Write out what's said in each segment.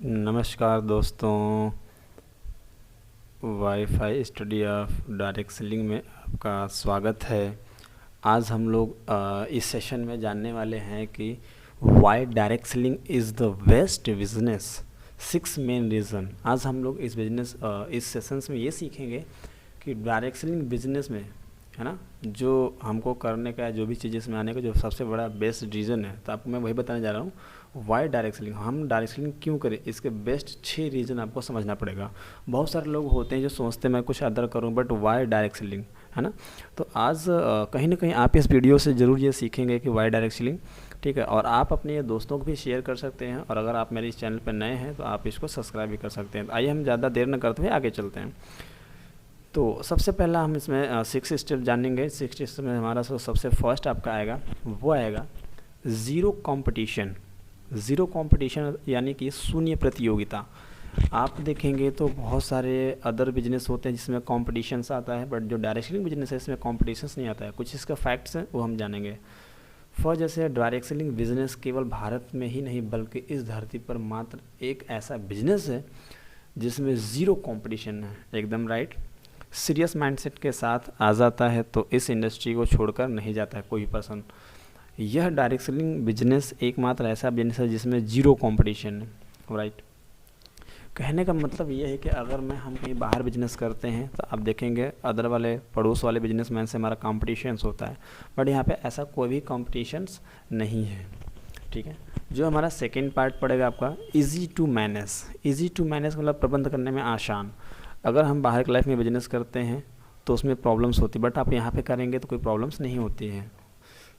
नमस्कार दोस्तों, wifi study of direct selling में आपका स्वागत है। आज हम लोग इस सेशन में जानने वाले हैं कि why direct selling is the best business, 6 main reason. आज हम लोग इस सेशंस में ये सीखेंगे कि डायरेक्ट सेलिंग बिजनेस में, है ना, जो हमको करने का, जो भी चीज़ इसमें आने का जो सबसे बड़ा बेस्ट रीज़न है, तो आपको मैं वही बताने जा रहा हूँ। वाई डायरेक्ट सेलिंग, हम डायरेक्ट सेलिंग क्यों करें, इसके बेस्ट 6 रीज़न आपको समझना पड़ेगा। बहुत सारे लोग होते हैं जो सोचते हैं मैं कुछ अदर करूं, बट वाई डायरेक्ट सेलिंग, है ना। तो आज कहीं ना कहीं आप इस वीडियो से ज़रूर ये सीखेंगे कि वाई डायरेक्ट सेलिंग, ठीक है। और आप अपने दोस्तों को भी शेयर कर सकते हैं, और अगर आप मेरे इस चैनल पर नए हैं तो आप इसको सब्सक्राइब भी कर सकते हैं। तो आइए हम ज़्यादा देर न करते हुए आगे चलते हैं। तो सबसे पहला हम इसमें 6 स्टेप जानेंगे। 6 स्टेप में हमारा सबसे फर्स्ट आपका आएगा, वो आएगा ज़ीरो कंपटीशन। ज़ीरो कंपटीशन यानी कि शून्य प्रतियोगिता। आप देखेंगे तो बहुत सारे अदर बिजनेस होते हैं जिसमें कॉम्पिटिशन्स आता है, बट जो डायरेक्ट सेलिंग बिजनेस है इसमें कॉम्पिटिशन्स नहीं आता है। कुछ इसका फैक्ट्स हैं वो हम जानेंगे। फर्स्ट, जैसे डायरेक्ट सेलिंग बिजनेस केवल भारत में ही नहीं बल्कि इस धरती पर मात्र एक ऐसा बिजनेस है जिसमें ज़ीरो कंपटीशन है। एकदम राइट। सीरियस माइंडसेट के साथ आ जाता है तो इस इंडस्ट्री को छोड़कर नहीं जाता है कोई पर्सन। यह डायरेक्ट सेलिंग बिजनेस एकमात्र ऐसा बिजनेस है जिसमें जीरो कंपटीशन है। राइट। कहने का मतलब ये है कि अगर हम कहीं बाहर बिजनेस करते हैं तो आप देखेंगे अदर वाले पड़ोस वाले बिजनेसमैन से हमारा कॉम्पिटिशन्स होता है, बट यहाँ पे ऐसा कोई भी कॉम्पिटिशन्स नहीं है। ठीक है। जो हमारा सेकेंड पार्ट पड़ेगा आपका easy to manage. Easy to manage मतलब प्रबंध करने में आसान। अगर हम बाहर की लाइफ में बिजनेस करते हैं तो उसमें प्रॉब्लम्स होती है, बट आप यहाँ पे करेंगे तो कोई प्रॉब्लम्स नहीं होती है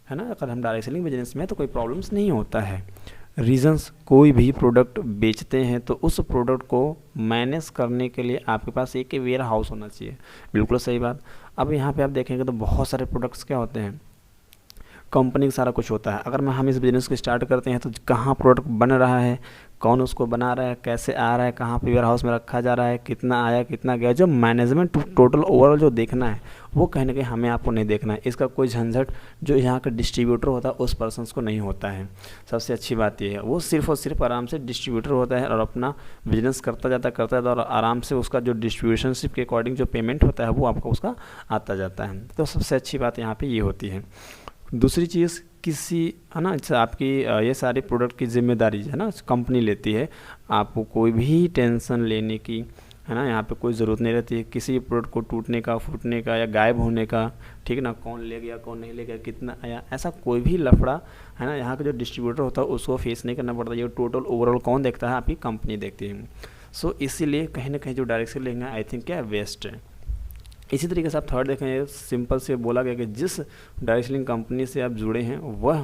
ना। अगर हम डायरेक्ट सेलिंग बिजनेस में तो कोई प्रॉब्लम्स नहीं होता है। रीजंस, कोई भी प्रोडक्ट बेचते हैं तो उस प्रोडक्ट को मैनेज करने के लिए आपके पास एक वेयर हाउस होना चाहिए। बिल्कुल सही बात। अब यहाँ पे आप देखेंगे तो बहुत सारे प्रोडक्ट्स क्या होते हैं, कंपनी का सारा कुछ होता है। अगर हम इस बिज़नेस को स्टार्ट करते हैं तो कहाँ प्रोडक्ट बन रहा है, कौन उसको बना रहा है, कैसे आ रहा है, कहाँ पे वेयर हाउस में रखा जा रहा है, कितना आया कितना गया, जो मैनेजमेंट टोटल ओवरऑल जो देखना है वो कहीं ना कहीं हमें आपको नहीं देखना है। इसका कोई झंझट जो यहाँ का डिस्ट्रीब्यूटर होता है उस पर्सन को नहीं होता है। सबसे अच्छी बात ये है, वो सिर्फ और सिर्फ आराम से डिस्ट्रीब्यूटर होता है और अपना बिजनेस करता जाता और आराम से उसका जो डिस्ट्रीब्यूशनशिप के अकॉर्डिंग जो पेमेंट होता है वो आपको उसका आता जाता है। तो सबसे अच्छी बात यहाँ पर ये होती है। दूसरी चीज़, किसी, है ना, आपकी ये सारी प्रोडक्ट की जिम्मेदारी है ना कंपनी लेती है। आपको कोई भी टेंशन लेने की, है ना, यहाँ पे कोई ज़रूरत नहीं रहती है किसी प्रोडक्ट को टूटने का, फूटने का या गायब होने का। ठीक है ना, कौन ले गया कौन नहीं ले गया, कितना आया, ऐसा कोई भी लफड़ा, है ना, यहाँ का जो डिस्ट्रीब्यूटर होता है उसको फेस नहीं करना पड़ता। ये टोटल ओवरऑल कौन देखता है, आपकी कंपनी देखती है। सो इसीलिए कहीं ना कहीं जो डायरेक्ट सेलिंग है आई थिंक क्या वेस्ट है। इसी तरीके से आप थर्ड देखें, सिंपल से बोला गया कि जिस डायरेक्ट सेलिंग कंपनी से आप जुड़े हैं वह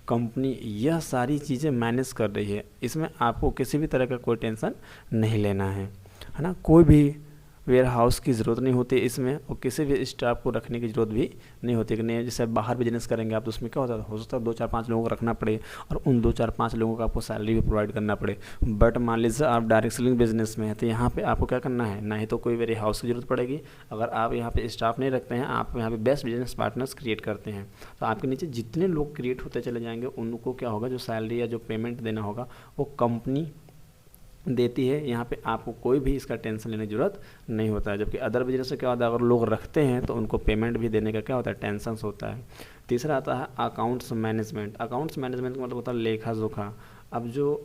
कंपनी यह सारी चीज़ें मैनेज कर रही है। इसमें आपको किसी भी तरह का कोई टेंशन नहीं लेना है ना। कोई भी वेयर हाउस की ज़रूरत नहीं होती इसमें, और किसी भी स्टाफ को रखने की ज़रूरत भी नहीं होती कि नहीं, जैसे बाहर बिजनेस करेंगे आप तो उसमें क्या होता है, हो सकता है 2-4-5 लोगों को रखना पड़े और उन 2-4-5 लोगों को आपको सैलरी भी प्रोवाइड करना पड़े। बट मान लीजिए आप डायरेक्ट सेलिंग बिजनेस में है तो यहाँ पे आपको क्या करना है, ना ही तो कोई वेयर हाउस की ज़रूरत पड़ेगी। अगर आप यहाँ पे स्टाफ नहीं रखते हैं, आप यहाँ पे बेस्ट बिजनेस पार्टनर्स क्रिएट करते हैं तो आपके नीचे जितने लोग क्रिएट होते चले जाएंगे उनको क्या होगा, जो सैलरी या जो पेमेंट देना होगा वो कंपनी देती है। यहाँ पे आपको कोई भी इसका टेंशन लेने की ज़रूरत नहीं होता है। जबकि अदर बिजनेस में क्या होता है, अगर लोग रखते हैं तो उनको पेमेंट भी देने का क्या होता है, टेंशन होता है। तीसरा आता है अकाउंट्स मैनेजमेंट। अकाउंट्स मैनेजमेंट का मतलब होता है लेखा जोखा। अब जो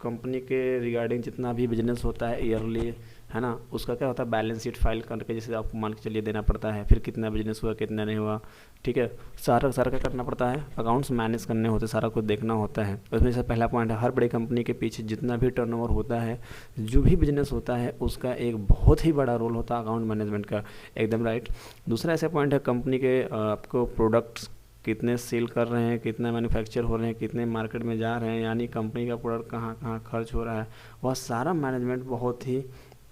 कंपनी के रिगार्डिंग जितना भी बिजनेस होता है ईयरली, है ना, उसका क्या होता है बैलेंस शीट फाइल करके जैसे आपको मान के चलिए देना पड़ता है, फिर कितना बिजनेस हुआ कितना नहीं हुआ। ठीक है, सारा सारा क्या करना पड़ता है, अकाउंट्स मैनेज करने होते, सारा कुछ देखना होता है। उसमें से पहला पॉइंट है, हर बड़ी कंपनी के पीछे जितना भी टर्नओवर होता है, जो भी बिजनेस होता है उसका एक बहुत ही बड़ा रोल होता है अकाउंट मैनेजमेंट का। एकदम राइट। दूसरा ऐसा पॉइंट है, कंपनी के आपको प्रोडक्ट्स कितने सेल कर रहे हैं, कितने मैन्युफैक्चर हो रहे हैं, कितने मार्केट में जा रहे हैं, यानी कंपनी का प्रोडक्ट कहाँ कहाँ खर्च हो रहा है, वह सारा मैनेजमेंट बहुत ही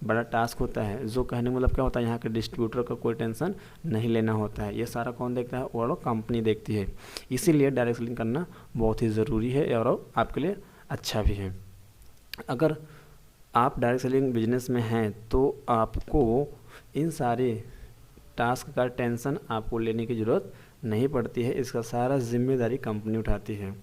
बड़ा टास्क होता है। जो कहने मतलब क्या होता है, यहाँ के डिस्ट्रीब्यूटर का कोई टेंशन नहीं लेना होता है। ये सारा कौन देखता है, ओवरऑल कंपनी देखती है। इसीलिए डायरेक्ट सेलिंग करना बहुत ही ज़रूरी है और आपके लिए अच्छा भी है। अगर आप डायरेक्ट सेलिंग बिजनेस में हैं तो आपको इन सारे टास्क का टेंशन आपको लेने की ज़रूरत नहीं पड़ती है, इसका सारा जिम्मेदारी कंपनी उठाती है।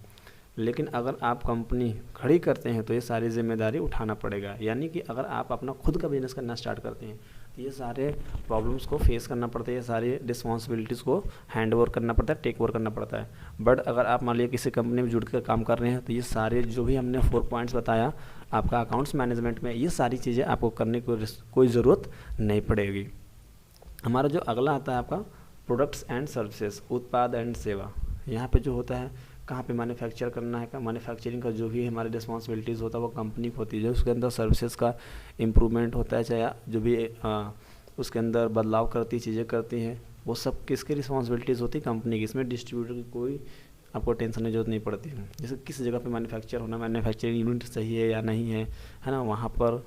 लेकिन अगर आप कंपनी खड़ी करते हैं तो ये सारी जिम्मेदारी उठाना पड़ेगा। यानी कि अगर आप अपना खुद का बिजनेस करना स्टार्ट करते हैं तो ये सारे प्रॉब्लम्स को फेस करना पड़ता है, ये सारी रिस्पॉन्सिबिलिटीज़ को हैंड ओवर करना पड़ता है, टेक ओवर करना पड़ता है। बट अगर आप मान लीजिए किसी कंपनी में जुड़ कर काम कर रहे हैं तो ये सारे जो भी हमने 4 पॉइंट्स बताया आपका अकाउंट्स मैनेजमेंट में, ये सारी चीज़ें आपको करने की कोई ज़रूरत नहीं पड़ेगी। हमारा जो अगला आता है आपका प्रोडक्ट्स एंड सर्विसेज, उत्पाद एंड सेवा। यहाँ पे जो होता है कहाँ पे मैन्युफैक्चर करना है, मैन्युफैक्चरिंग का जो भी हमारी रिस्पॉन्सिबिलिटीज़ होता है वो कंपनी को होती है। जो उसके अंदर सर्विसेज का इम्प्रूवमेंट होता है, चाहे जो भी उसके अंदर बदलाव करती चीज़ें करती हैं, वो सब किसकी रिस्पॉन्सिबिलिटीज़ होती है, कंपनी की। इसमें डिस्ट्रीब्यूटर की कोई आपको टेंशन की जरूरत नहीं पड़ती है। जैसे किस जगह पे मैन्युफैक्चर होना, मैन्युफैक्चरिंग यूनिट सही है या नहीं है ना, वहाँ पर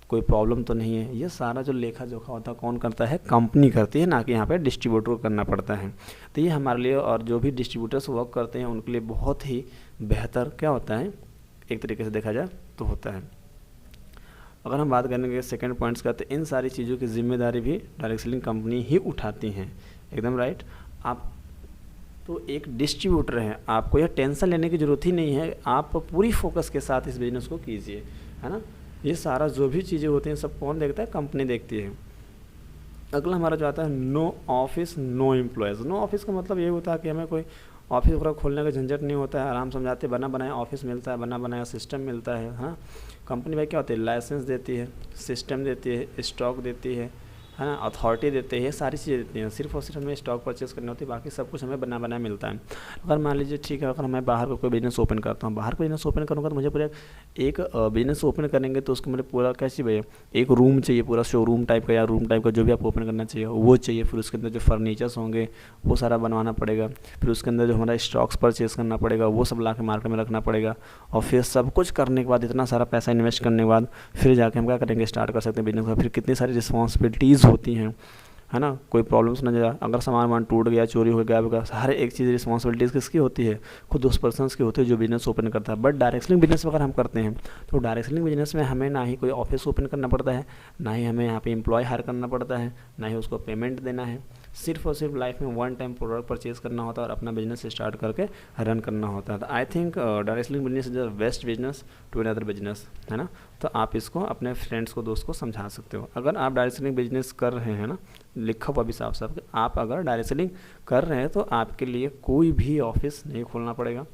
कोई प्रॉब्लम तो नहीं है। ये सारा जो लेखा जोखा होता है कौन करता है, कंपनी करती है, ना कि यहाँ पे डिस्ट्रीब्यूटर को करना पड़ता है। तो ये हमारे लिए और जो भी डिस्ट्रीब्यूटर्स वर्क करते हैं उनके लिए बहुत ही बेहतर क्या होता है, एक तरीके से देखा जाए तो होता है। अगर हम बात करेंगे सेकंड पॉइंट्स का, तो इन सारी चीज़ों की जिम्मेदारी भी डायरेक्ट सेलिंग कंपनी ही उठाती हैं। एकदम राइट। आप तो एक डिस्ट्रीब्यूटर हैं, आपको यह टेंशन लेने की ज़रूरत ही नहीं है, आप पूरी फोकस के साथ इस बिज़नेस को कीजिए, है ना। ये सारा जो भी चीज़ें होती हैं सब कौन देखता है, कंपनी देखती है। अगला हमारा जो आता है no office no employees. No office का मतलब ये होता है कि हमें कोई ऑफिस वगैरह खोलने का झंझट नहीं होता है, आराम समझाते, बना बनाया ऑफिस मिलता है, बना बनाया सिस्टम मिलता है। हाँ, कंपनी भाई क्या होती है, लाइसेंस देती है, सिस्टम देती है, स्टॉक देती है ना, अथॉरिटी देते हैं, सारी चीज़ें देती हैं। सिर्फ और सिर्फ हमें स्टॉक परचेस करनी होती है, बाकी सब कुछ हमें बना बनाया मिलता है। अगर मान लीजिए ठीक है, अगर मैं बाहर का कोई बिजनेस ओपन करता हूँ, बाहर का बिजनेस ओपन करूँगा तो मुझे पूरा एक बिजनेस ओपन करेंगे तो उसको मुझे पूरा क्या चाहिए भैया, एक रूम चाहिए, पूरा शोरूम टाइप का या रूम टाइप का जो भी आप ओपन करना चाहिए वो चाहिए। फिर उसके अंदर जो फर्नीचर्स होंगे वो सारा बनवाना पड़ेगा। फिर उसके अंदर जो हमारा स्टॉक्स परचेस करना पड़ेगा वो सब ला के मार्केट में रखना पड़ेगा। और फिर सब कुछ करने के बाद, इतना सारा पैसा इन्वेस्ट करने के बाद फिर जाके हम क्या करेंगे, स्टार्ट कर सकते हैं बिजनेस का। फिर कितनी सारी रिस्पॉन्सिबिलिटीज़ होती हैं, है ना। कोई प्रॉब्लम्स ना जाए, अगर सामान टूट गया, चोरी हो गया, हर एक चीज़ रिस्पॉन्सिबिलिटीज़ किसकी होती है, खुद उस पर्सन की होती है जो बिजनेस ओपन करता है। बट डायरेक्ट सेलिंग बिजनेस अगर हम करते हैं तो डायरेक्ट सेलिंग बिजनेस में हमें ना ही कोई ऑफिस ओपन करना पड़ता है, ना ही हमें यहाँ पे एम्प्लॉय हायर करना पड़ता है, ना ही उसको पेमेंट देना है। सिर्फ और सिर्फ लाइफ में वन टाइम प्रोडक्ट परचेज करना होता है और अपना बिजनेस स्टार्ट करके रन करना होता है। तो I think direct selling business is the best business to another business, है ना। तो आप इसको अपने फ्रेंड्स को, दोस्त को समझा सकते हो। अगर आप डायरेक्ट सेलिंग बिजनेस कर रहे हैं ना, लिखा हुआ भी साफ साफ, आप अगर डायरेक्ट सेलिंग कर रहे हैं तो आपके लिए कोई भी ऑफिस नहीं खोलना पड़ेगा।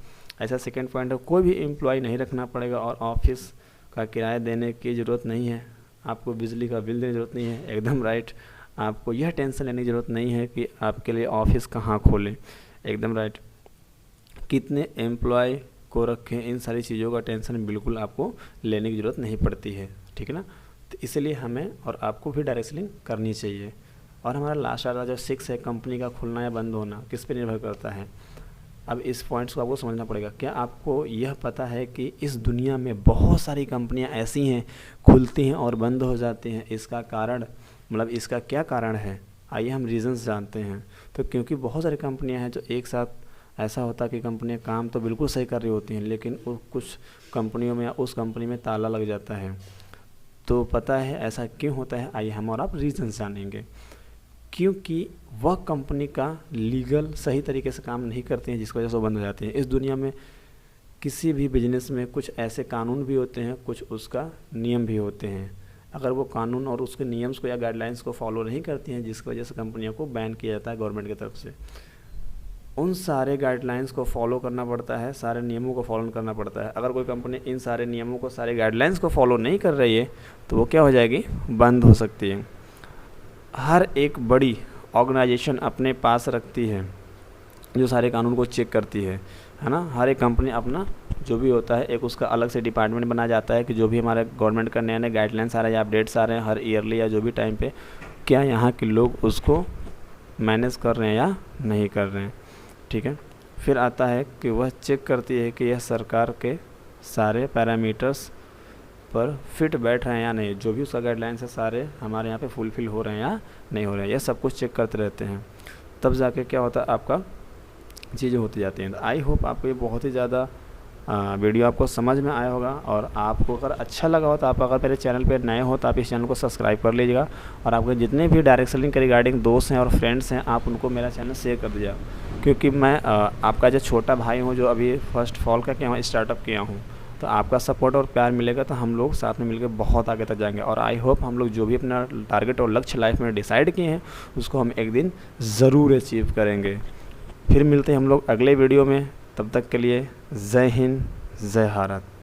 ऐसा सेकेंड पॉइंट है, कोई भी एम्प्लॉय नहीं रखना पड़ेगा और ऑफिस का किराया देने की ज़रूरत नहीं है, आपको बिजली का बिल देने की ज़रूरत नहीं है। एकदम राइट। आपको यह टेंशन लेने की ज़रूरत नहीं है कि आपके लिए ऑफिस कहाँ खोलें। एकदम राइट। कितने एम्प्लॉय को रखें, इन सारी चीज़ों का टेंशन बिल्कुल आपको लेने की ज़रूरत नहीं पड़ती है, ठीक है ना। तो इसलिए हमें और आपको भी डायरेक्ट सेलिंग करनी चाहिए। और हमारा लास्ट वाला जो 6 है, कंपनी का खुलना या बंद होना किस पे निर्भर करता है। अब इस पॉइंट्स को आपको समझना पड़ेगा। क्या आपको यह पता है कि इस दुनिया में बहुत सारी कंपनियां ऐसी हैं खुलती हैं और बंद हो जाती हैं। इसका कारण, मतलब इसका क्या कारण है, आइए हम रीजंस जानते हैं। तो क्योंकि बहुत सारी कंपनियां हैं जो एक साथ ऐसा होता है कि कंपनियां काम तो बिल्कुल सही कर रही होती हैं, लेकिन कुछ कंपनियों में या उस कंपनी में ताला लग जाता है। तो पता है ऐसा क्यों होता है, आइए हम और आप रीजंस जानेंगे। क्योंकि वह कंपनी का लीगल सही तरीके से काम नहीं करते हैं, जिसकी वजह से वो बंद हो जाते हैं। इस दुनिया में किसी भी बिजनेस में कुछ ऐसे कानून भी होते हैं, कुछ उसका नियम भी होते हैं। अगर वो कानून और उसके नियम्स को या गाइडलाइंस को फॉलो नहीं करती हैं, जिसकी वजह से कंपनियों को बैन किया जाता है गवर्नमेंट की तरफ से, उन सारे गाइडलाइंस को फॉलो करना पड़ता है, सारे नियमों को फॉलो करना पड़ता है। अगर कोई कंपनी इन सारे नियमों को, सारे गाइडलाइंस को फॉलो नहीं कर रही है तो वो क्या हो जाएगी, बंद हो सकती है। हर एक बड़ी ऑर्गेनाइजेशन अपने पास रखती है जो सारे कानून को चेक करती है ना। हर एक कंपनी अपना जो भी होता है एक उसका अलग से डिपार्टमेंट बना जाता है कि जो भी हमारे गवर्नमेंट का नए नए गाइडलाइंस आ रहे हैं या अपडेट्स आ रहे हैं हर ईयरली या जो भी टाइम पे, क्या यहाँ के लोग उसको मैनेज कर रहे हैं या नहीं कर रहे हैं, ठीक है। फिर आता है कि वह चेक करती है कि यह सरकार के सारे पैरामीटर्स पर फिट बैठ रहे हैं या नहीं, जो भी उसका गाइडलाइंस है सारे हमारे यहाँ पे फुलफ़िल हो रहे हैं या नहीं हो रहे हैं, यह सब कुछ चेक करते रहते हैं। तब जाके क्या होता है, आपका चीज़ें होती जाती हैं। आई होप आपको ये बहुत ही ज़्यादा वीडियो आपको समझ में आया होगा। और आपको अगर अच्छा लगा हो तो आप अगर मेरे चैनल पर नए हो तो आप इस चैनल को सब्सक्राइब कर लीजिएगा। और आपके जितने भी डायरेक्ट सेलिंग के रिगार्डिंग दोस्त हैं और फ्रेंड्स हैं, आप उनको मेरा चैनल शेयर कर दीजिएगा। क्योंकि मैं आपका जो छोटा भाई हूँ, जो अभी फर्स्ट फॉल का क्या हूँ, स्टार्टअप किया हूँ। तो आपका सपोर्ट और प्यार मिलेगा तो हम लोग साथ में मिलकर बहुत आगे तक जाएंगे। और आई होप हम लोग जो भी अपना टारगेट और लक्ष्य लाइफ में डिसाइड किए हैं उसको हम एक दिन ज़रूर अचीव करेंगे। फिर मिलते हैं हम लोग अगले वीडियो में। तब तक के लिए जय हिंद, जय भारत।